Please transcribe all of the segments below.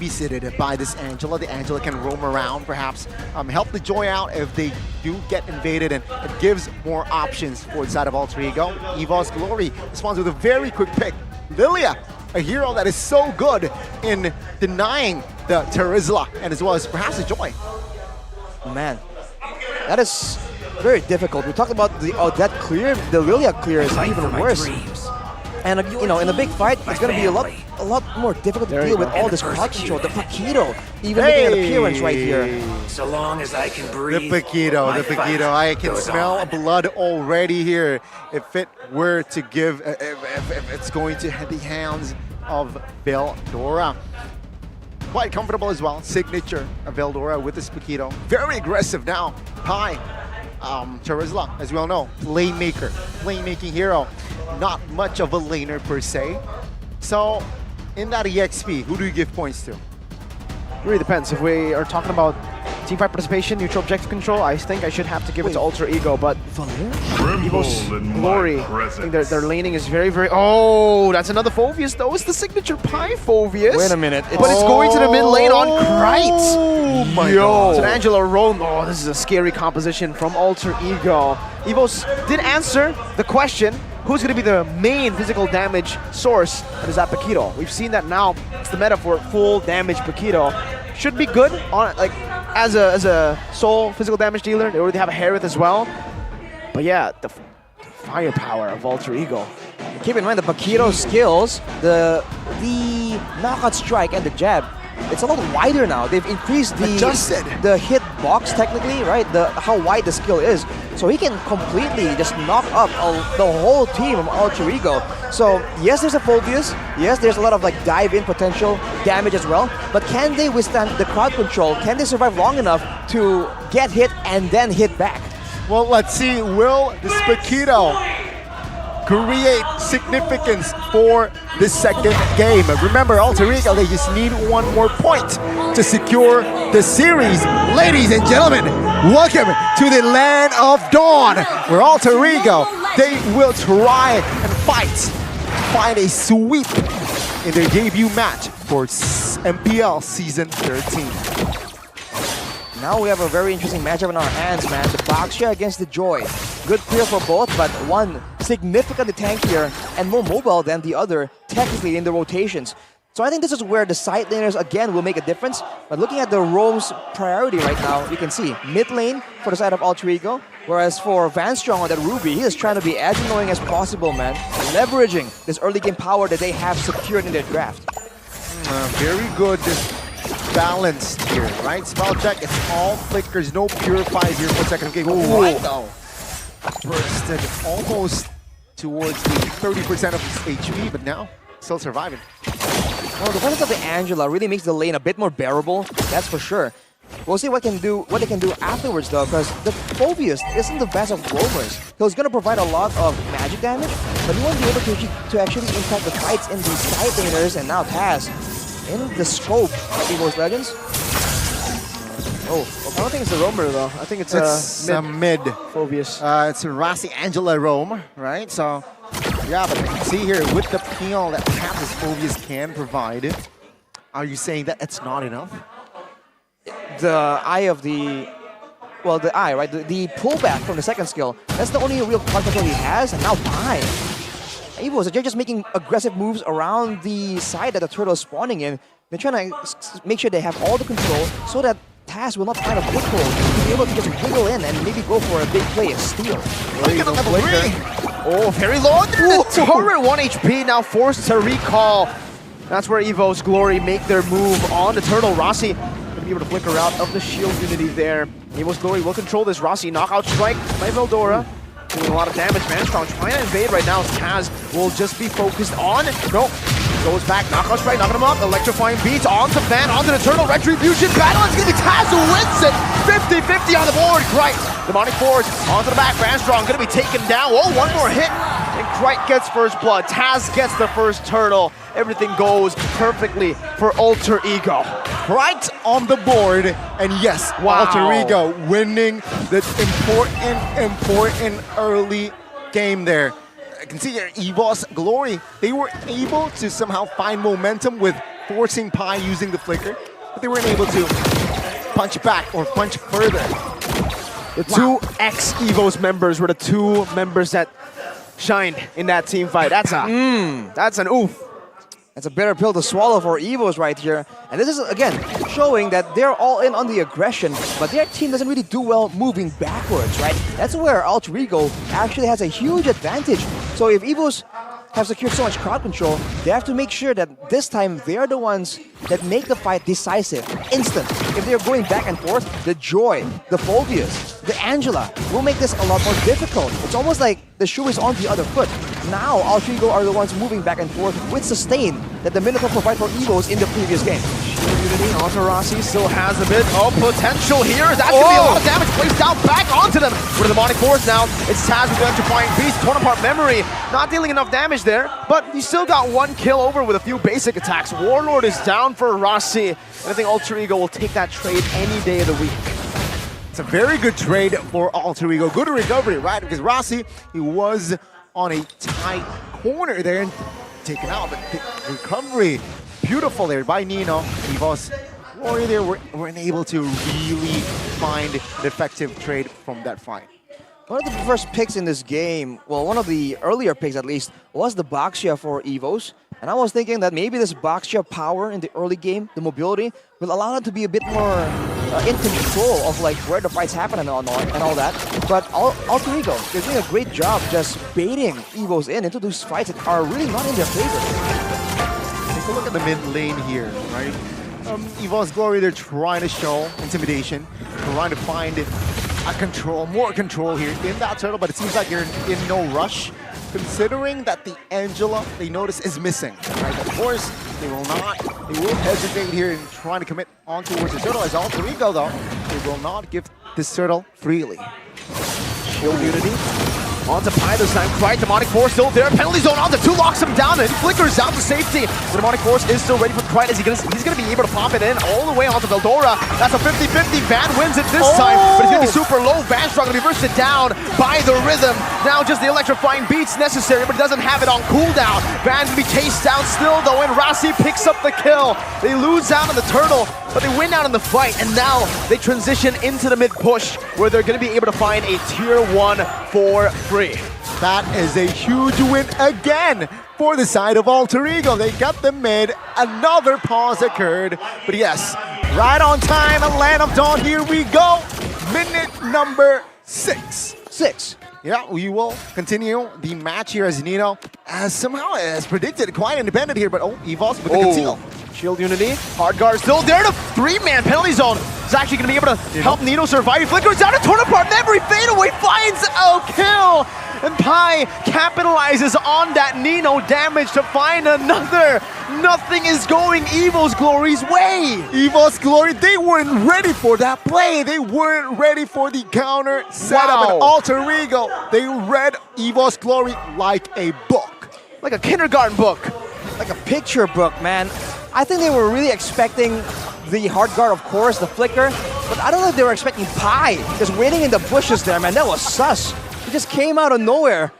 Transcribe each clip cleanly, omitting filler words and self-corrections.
babysitted by this Angela. The Angela can roam around, perhaps help the Joy out if they do get invaded, and it gives more options for the side of Alter Ego. EVOS Glory responds with a very quick pick. Lilia, a hero that is so good in denying the Terizla and as well as perhaps the Joy. Man, that is very difficult. We talked about the that clear, the Lilia clear is even worse. And you know, in a big fight, it's going to be a lot more difficult to deal with all this crowd control. The Paquito, even making an appearance right here. So long as I can breathe. The Paquito. I can smell blood already here. If it were to give, if it's going to hit the hands of Veldora. Quite comfortable as well. Signature of Veldora with this Paquito. Very aggressive now. Pi. Terizla, as we all know, playmaking hero. Not much of a laner per se. So, in that EXP, who do you give points to? It really depends. If we are talking about teamfight participation, neutral objective control, I think I should have to give it to Alter Ego, but EVOS Glory, I think their laning is very, very... Oh, that's another Phoveus though. It's the signature Pi Phoveus. Wait a minute. But it's going to the mid lane on Krite. Oh my God. It's an Angela roam. Oh, this is a scary composition from Alter Ego. EVOS did answer the question, who's going to be the main physical damage source? And is that Paquito. We've seen that now. It's the meta for full damage Paquito. Should be good on like as a sole physical damage dealer. They already have a Harith as well. But yeah, the firepower of Alter Ego. Keep in mind the Paquito skills, the knockout strike and the jab. It's a lot wider now. They've increased the hit box technically, right? How wide the skill is. So he can completely just knock up the whole team of Alter Ego. So yes, there's a Phoveus. Yes, there's a lot of like dive-in potential damage as well. But can they withstand the crowd control? Can they survive long enough to get hit and then hit back? Well, let's see. Will this Paquito create significance for the second game? Remember, Alter Ego, they just need one more point to secure the series. Ladies and gentlemen, welcome to the land of Dawn, where Alter Ego, they will try and find a sweep in their debut match for MPL Season 13. Now we have a very interesting matchup in our hands, man. The Baxia against the Joy. Good clear for both, but one significantly tankier and more mobile than the other, technically in the rotations. So I think this is where the side laners again will make a difference. But looking at the roam's priority right now, you can see mid lane for the side of Alter Ego, whereas for Vanstrong on that Ruby, he is trying to be as annoying as possible, man. Leveraging this early game power that they have secured in their draft. Very good balanced here, right? Spell check, it's all flickers, no purifies here for second game. Right though. Bursted almost towards the 30% of his HP, but now still surviving. Well, the presence of the Angela really makes the lane a bit more bearable, that's for sure. We'll see what they can do afterwards though, because the Phoveus isn't the best of roamers. He's going to provide a lot of magic damage, but he won't be able to actually impact the fights in the side laners, and now Taz in the scope of EVOS Legends. Oh, I don't think it's a roamer though. I think it's a mid. Phoveus. It's a Rasi Angela roam, right? So, yeah, but you can see here with the peel that perhaps this Phoveus can provide. Are you saying that it's not enough? The eye of the... Well, the eye, right? The pullback from the second skill. That's the only real crowd control he has, and now Pi. EVOS, they're just making aggressive moves around the side that the turtle is spawning in. They're trying to make sure they have all the control so that Taz will not find a foothold. He'll be able to just wiggle in and maybe go for a big play, a steal. Look at the level 3! Oh, very low under the turret, 1 HP, now forced to recall. That's where EVOS Glory make their move on the turtle. Rossi going to be able to flicker out of the shield unity there. EVOS Glory will control this. Rossi knockout strike by Veldora. Doing a lot of damage. Vanstrong trying to invade right now. Taz will just be focused on. No. Goes back. Knockout strike. Knocking him up. Electrifying beats. Onto Van. Onto the turtle. Retribution battle. It's going to be Taz who wins it. 50-50 on the board. Great. Demonic Force. Onto the back. Vanstrong going to be taken down. Oh, one more hit. And Krite gets first blood. Taz gets the first turtle. Everything goes perfectly for Alter Ego. Right on the board, and yes, Alter Ego winning this important early game there. I can see here, EVOS Glory, they were able to somehow find momentum with forcing Pi using the flicker, but they weren't able to punch back or punch further. The two ex-EVOS members were the two members that shined in that team fight. That's an oof. That's a bitter pill to swallow for EVOS right here. And this is, again, showing that they're all in on the aggression, but their team doesn't really do well moving backwards, right? That's where Alter Ego actually has a huge advantage. So if EVOS have secured so much crowd control, they have to make sure that this time they're the ones that make the fight decisive, instant. If they're going back and forth, the Joy, the Phobias, the Angela will make this a lot more difficult. It's almost like the shoe is on the other foot. Now, Alter Ego are the ones moving back and forth with sustain that the Minotaur provide for EVOS in the previous game. Unity onto Rossi still has a bit of potential here. That's going to be a lot of damage placed down back onto them. With the Demonic Force now, it's Taz with the Electrifying Beast, torn apart memory. Not dealing enough damage there, but he still got one kill over with a few basic attacks. Warlord is down for Rossi, and I think Alter Ego will take that trade any day of the week. It's a very good trade for Alter Ego. Good recovery, right? Because Rossi, he was on a tight corner there and taken out, but the recovery, beautiful there by Nino. EVOS Glory there weren't able to really find an effective trade from that fight. One of the first picks in this game, well, one of the earlier picks at least, was the Baxia for EVOS. And I was thinking that maybe this Baxia power in the early game, the mobility, will allow them to be a bit more in control of like where the fights happen and all that. But Alter Ego, they're doing a great job just baiting EVOS into those fights that are really not in their favor. Take a look at the mid lane here, right? EVOS Glory, they're trying to show intimidation, trying to find more control here in that turtle, but it seems like you're in no rush, considering that the Angela they notice is missing. Right? Of course, they will hesitate here in trying to commit on towards the turtle. As Alter Ego, though, they will not give this turtle freely. Shield Unity onto Pi this time. Right, Demonic Force still there. Penalty zone onto 2, locks him down, and he flickers out to safety. The Demonic Force is still ready for Pride as he's gonna be able to pop it in all the way onto Veldora. That's a 50-50. Van wins it this time, but it's gonna be super low. Van struggling to be bursted down by the Rhythm. Now just the Electrifying Beats necessary, but it doesn't have it on cooldown. Van's gonna be chased down still though, and Rossi picks up the kill. They lose out on the turtle, but they win out in the fight, and now they transition into the mid push, where they're gonna be able to find a tier 1 for free. That is a huge win again for the side of Alter Ego. They got the mid, another pause occurred, but yes, right on time, a Land of Dawn, here we go. Minute number 6. Yeah, we will continue the match here as Nino, as somehow as predicted, quite independent here, but EVOS with the conceal. Shield Unity, hard guard still there. The 3-man penalty zone is actually going to be able to help Nino survive. He flickers down, a torn apart memory, fadeaway finds a kill. And Pi capitalizes on that Nino damage to find another. Nothing is going EVOS Glory's way. EVOS Glory, they weren't ready for that play. They weren't ready for the counter setup. And Alter Ego, they read EVOS Glory like a book. Like a kindergarten book. Like a picture book, man. I think they were really expecting the hard guard, of course, the flicker, but I don't know if they were expecting Pi just waiting in the bushes there, man. That was sus. He just came out of nowhere,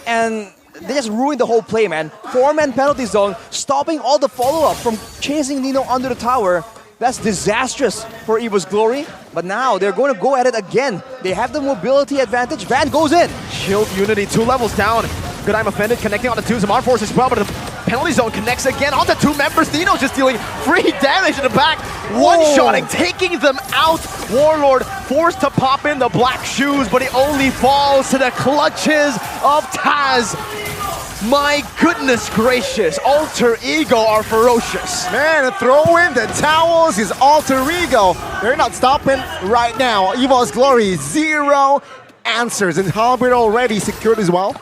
and they just ruined the whole play, man. 4-man penalty zone, stopping all the follow-up from chasing Nino under the tower. That's disastrous for EVOS Glory, but now they're going to go at it again. They have the mobility advantage. Van goes in. Shield Unity, 2 levels down. Good, I'm offended, connecting on the 2s. Zamar Force as well, but the penalty zone connects again onto 2 members. Nino's just dealing free damage in the back. One-shotting, taking them out. Warlord forced to pop in the black shoes, but he only falls to the clutches of Taz. My goodness gracious, Alter Ego are ferocious. Man, throw in the towels is Alter Ego. They're not stopping right now. EVOS Glory, 0 answers, and Halberd already secured as well.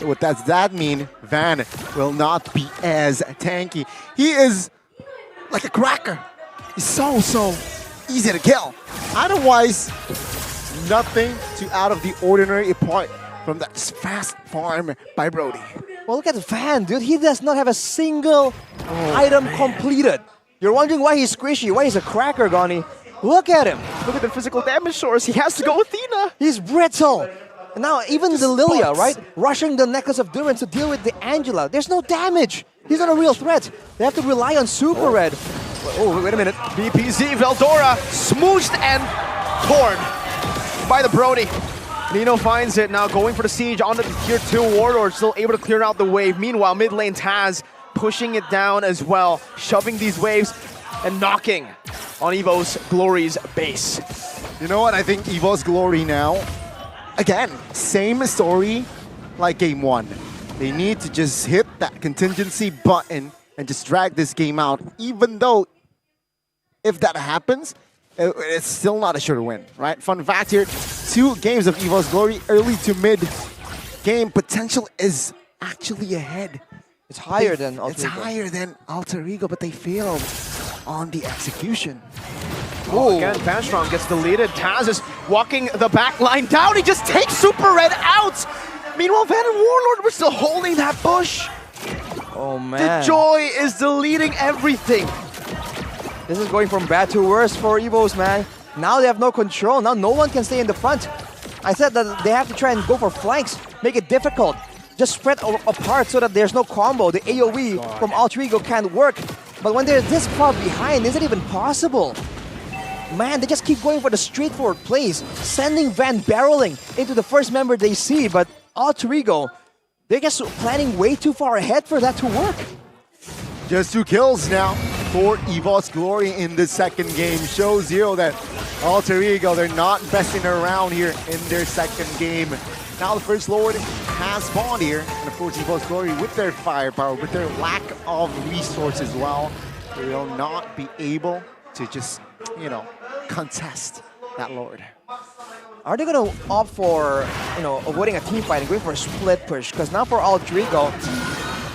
What does that mean? Van will not be as tanky. He is like a cracker. He's so easy to kill. Otherwise, nothing too out of the ordinary apart from that fast farm by Brody. Well, look at the Van, dude. He does not have a single item completed. You're wondering why he's squishy, why he's a cracker, Gani. Look at him. Look at the physical damage source. He has to go with Athena. He's brittle. And now even the Lilia, right? Rushing the Necklace of Durance to deal with the Angela. There's no damage. He's not a real threat. They have to rely on Super Red. Oh, wait a minute. BPZ, Veldora, smooshed and torn by the Brody. Nino finds it now, going for the siege onto the tier 2 Warlord, still able to clear out the wave. Meanwhile, mid lane Taz pushing it down as well, shoving these waves and knocking on EVOS Glory's base. You know what? I think EVOS Glory now, again, same story like game 1. They need to just hit that contingency button and just drag this game out, even though if that happens, it's still not a sure win, right? Fun fact here, 2 games of EVOS Glory, early to mid game potential is actually ahead. It's higher than Alter It's Ego. higher than Alter Ego, but they failed on the execution. Oh, again, Vanstrong gets deleted. Taz is walking the back line down. He just takes Super Red out. Meanwhile, Van and Warlord were still holding that bush. Oh, The man. Joy is deleting everything. This is going from bad to worse for EVOS, man. Now they have no control. Now no one can stay in the front. I said that they have to try and go for flanks, make it difficult. Just spread apart so that there's no combo. The AoE from Alter Ego can't work. But when they're this far behind, is it even possible? Man, they just keep going for the straightforward plays, sending Van barreling into the first member they see. But Alter Ego, they're just planning way too far ahead for that to work. Just 2 kills now for EVOS Glory in the second game. Shows you that Alter Ego, they're not messing around here in their second game. Now the first Lord has spawned here. And of course EVOS Glory, with their firepower, with their lack of resources as well, they will not be able to just, you know, contest that Lord. Are they going to opt for, avoiding a team fight and going for a split push? Because now for Alter Ego,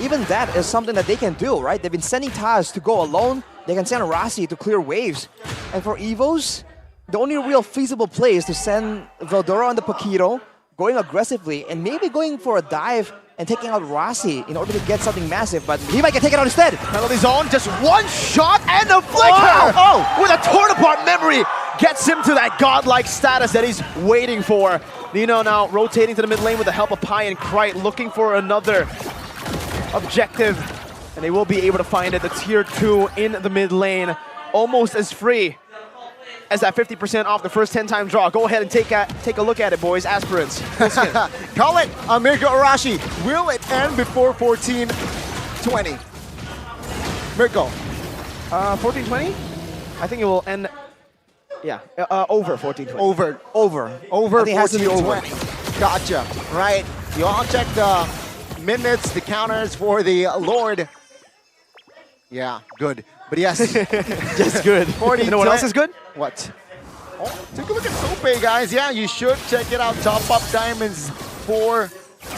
even that is something that they can do, right? They've been sending Taz to go alone. They can send Rasi to clear waves. And for EVOS, the only real feasible play is to send Veldora on the Paquito, going aggressively, and maybe going for a dive and taking out Rasi in order to get something massive, but he might get taken out instead. Penalty zone, just 1 shot and a flicker! Oh! With a torn apart memory, gets him to that godlike status that he's waiting for. Nino now rotating to the mid lane with the help of Pi and Krite, looking for another objective, and they will be able to find it. The tier 2 in the mid lane, almost as free as that 50% off the first 10-time draw. Go ahead and take a look at it, boys. Aspirants. Call it, Mirko Arashi. Will it end before 14-20? Mirko. 14-20? I think it will end, yeah, over 14-20. Over. Over. Over I think it has to be over. 14-20. Gotcha. Right. You all check the minutes, the counters for the Lord. Yeah, good. But yes, Just good. 40 You know what else is good? What? Oh, take a look at Sope, guys. Yeah, you should check it out. Top up diamonds for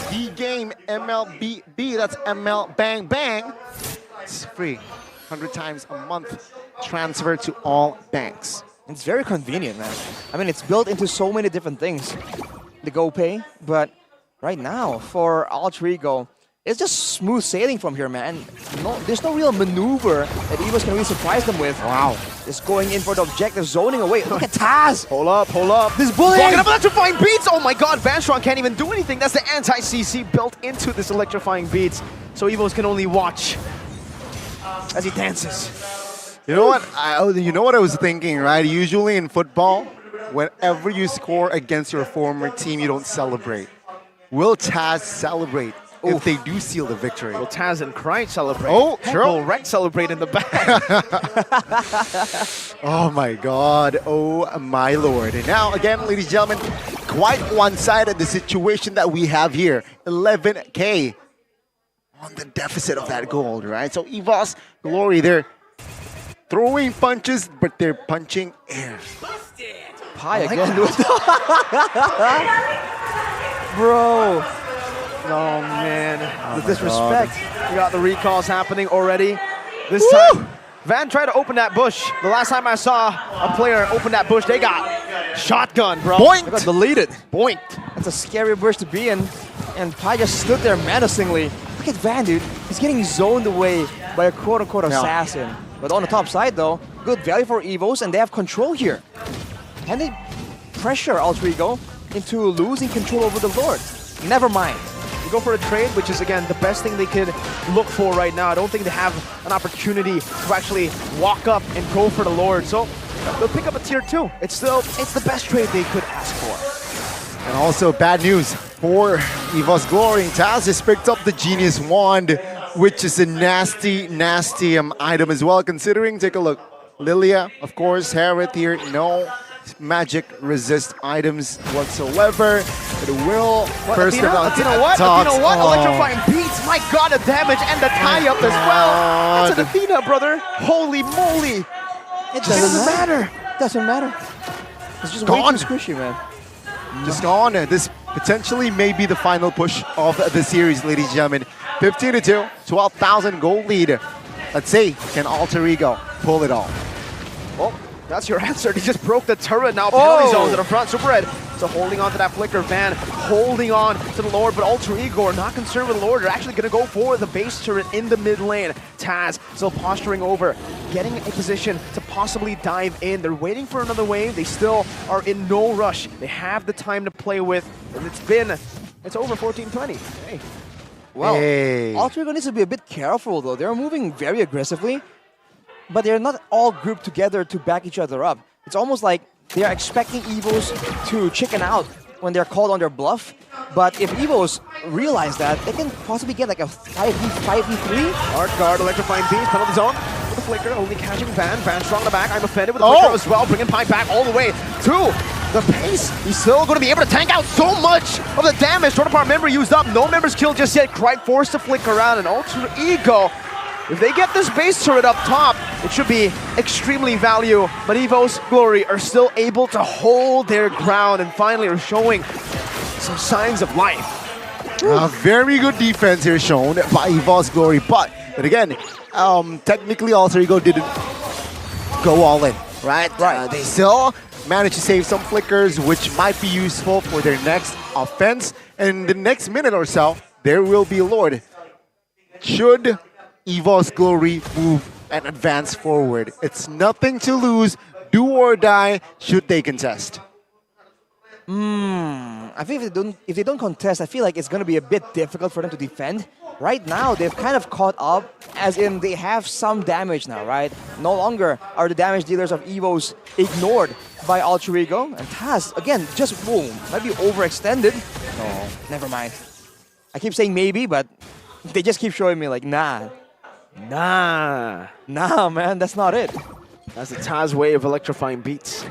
the game MLBB. That's ML Bang Bang. It's free. 100 times a month. Transfer to all banks. It's very convenient, man. I mean, it's built into so many different things. The GoPay, but right now, for Alter Ego, it's just smooth sailing from here, man. There's no real maneuver that EVOS can really surprise them with. Wow. Just going in for the objective, zoning away. Look at Taz! Hold up. This bullying! Walking up electrifying beats! Oh my god, Vanstrong can't even do anything. That's the anti-CC built into this electrifying beats. So EVOS can only watch as he dances. You know what? You know what I was thinking, right? Usually in football, whenever you score against your former team, you don't celebrate. Will Taz celebrate if they do seal the victory? Will Taz and Krite celebrate? Oh, sure. Will Rec celebrate in the back? Oh my god, oh my lord. And now, again, ladies and gentlemen, quite one-sided the situation that we have here. 11K on the deficit of that gold, right? So EVOS Glory, they're throwing punches, but they're punching air. Pi again. Bro. Oh man, the my disrespect. We got the recalls happening already. This time, Van tried to open that bush. The last time I saw a player open that bush, they got shotgun, bro. Boink! They got deleted. Boinked. That's a scary bush to be in. And Pi just stood there menacingly. Look at Van, dude. He's getting zoned away by a quote-unquote assassin. But on the top side, though, good value for EVOS, and they have control here. Can they pressure Alter Ego into losing control over the Lord? Never mind. They go for a trade, which is, again, the best thing they could look for right now. I don't think they have an opportunity to actually walk up and go for the Lord. So they'll pick up a tier 2. It's the best trade they could ask for. And also bad news for EVOS Glory. Taz just picked up the Genius Wand, which is a nasty item as well, considering, take a look. Lilia, of course, Harriet here, no magic resist items whatsoever. It will first Athena, electrifying beats. My god, the damage and the tie-up as well. That's an Athena, brother. Holy moly. It doesn't matter. Doesn't matter. It's just way Gone. too squishy, man. Just gone. This potentially may be the final push of the series, ladies and gentlemen. 15-2, 12,000 gold lead. Let's see, can Alter Ego pull it off? Well, that's your answer. They just broke the turret now. Penalty zones in the front. Super Red. So holding on to that Flicker Van, holding on to the Lord, but Alter Ego are not concerned with the Lord. They're actually going to go for the base turret in the mid lane. Taz still posturing over, getting a position to possibly dive in. They're waiting for another wave. They still are in no rush. They have the time to play with, and it's over 14-20. Hey. Well, Hey. Alter Ego needs to be a bit careful though. They're moving very aggressively, but they're not all grouped together to back each other up. It's almost like they're expecting EVOS to chicken out when they're called on their bluff. But if EVOS realize that, they can possibly get like a 5v3. Hard guard, electrifying beams, penalty zone with the Flicker, only catching Van. Van strong in the back. I'm offended with the Flicker as well, bringing Pipe back all the way to the pace. He's still going to be able to tank out so much of the damage. Total Power member used up, no members killed just yet. Krite forced to flick around, and Alter Ego, if they get this base turret up top, it should be extremely value. But EVOS Glory are still able to hold their ground and finally are showing some signs of life. A very good defense here shown by EVOS Glory, but again, technically Alter Ego didn't go all in, right? They still managed to save some flickers, which might be useful for their next offense. And in the next minute or so, there will be a Lord. Should EVOS Glory move and advance forward, it's nothing to lose, do or die, should they contest. I think if they don't contest, I feel like it's going to be a bit difficult for them to defend. Right now, they've kind of caught up, as in they have some damage now, right? No longer are the damage dealers of EVOS ignored by Alter Ego. And Taz, again, just boom, might be overextended. No, never mind. I keep saying maybe, but they just keep showing me like, nah, man, that's not it. That's the Taz way of electrifying beats.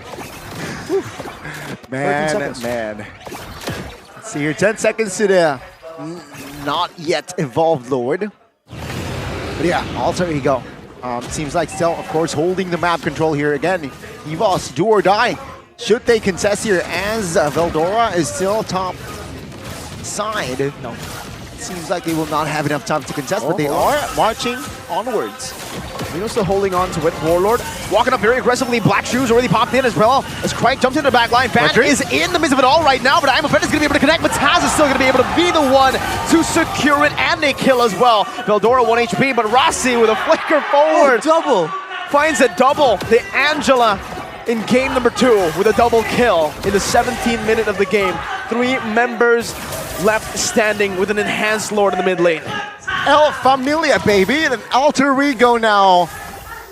Man. Let's see here, 10 seconds to the not yet evolved Lord. But yeah, Alter Ego seems like still, of course, holding the map control here again. EVOS, do or die. Should they contest here as Veldora is still top side? No. Seems like they will not have enough time to contest, but they are marching onwards. Reno's still holding on to it. Warlord walking up very aggressively. Black Shoes already popped in as well as Krite jumps into the back line. Fan is in the midst of it all right now, but I'm offended is going to be able to connect, but Taz is still going to be able to be the one to secure it, and they kill as well. Veldora 1 HP, but Rossi with a flicker forward. Double. Finds a double. The Angela in game number 2 with a double kill in the 17th minute of the game. 3 members left standing with an enhanced Lord in the mid lane. El Familia, baby, and Alter Ego now.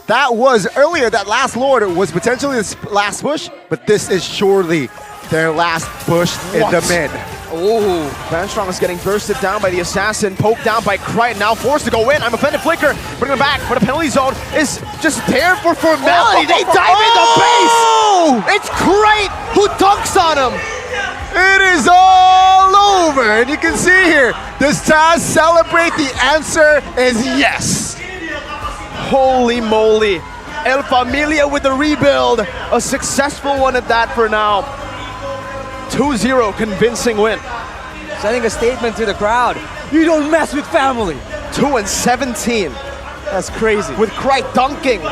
That was earlier, that last Lord was potentially his last push, but this is surely their last push in the mid. Oh, Van Strong is getting bursted down by the Assassin, poked down by Krite, now forced to go in. I'm offended, Flicker, bring him back, but the penalty zone is just there for formality. They dive in the base! It's Krite who dunks on him! It is all over, and you can see here, does Taz celebrate? The answer is yes. Holy moly. El Familia with the rebuild. A successful one at that for now. 2-0 convincing win. Sending a statement to the crowd. You don't mess with family. 2-17. That's crazy. With Krite dunking.